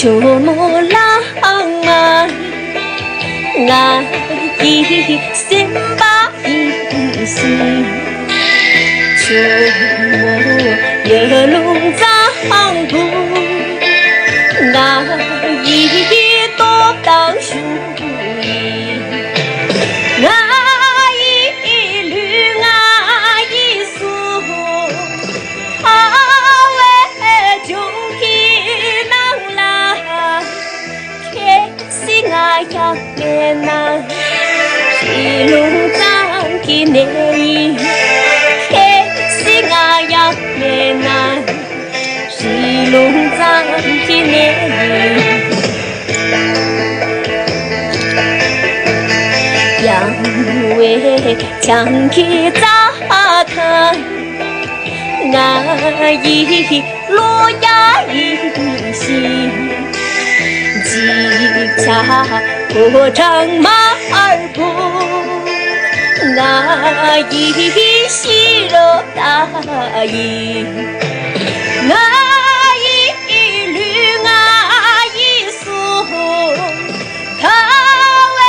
秋末浪漫，爱意先把意思。秋末夜龙藏布，爱意多当树荫。爱一缕，爱一束，好为穷皮囊啦，开心爱呀面呐，西龙藏起内，开心爱呀面呐，西龙藏起内。杨为强起杂谈，爱意落呀一心，几家过长马儿步，爱意细肉大衣，爱一缕，爱一束，他为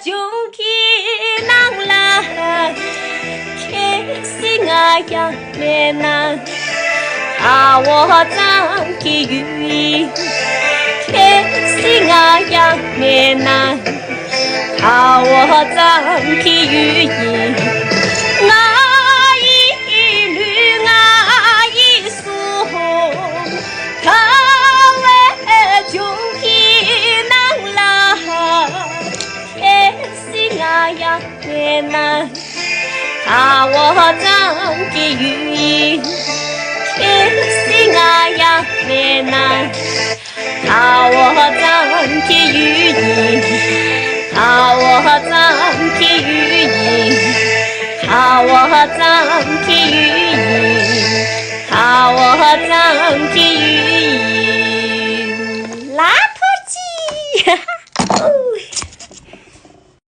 穷气囊啦，开心爱呀面呐，他我藏起语，开心爱呀面呐，他我藏起语音，爱一缕，爱一束，他为穷气囊啦，开心爱呀面呐，他我藏起语音，开心爱呀面呐，他我藏起语音，他我藏起语音，他我藏起语音，他我藏起语音。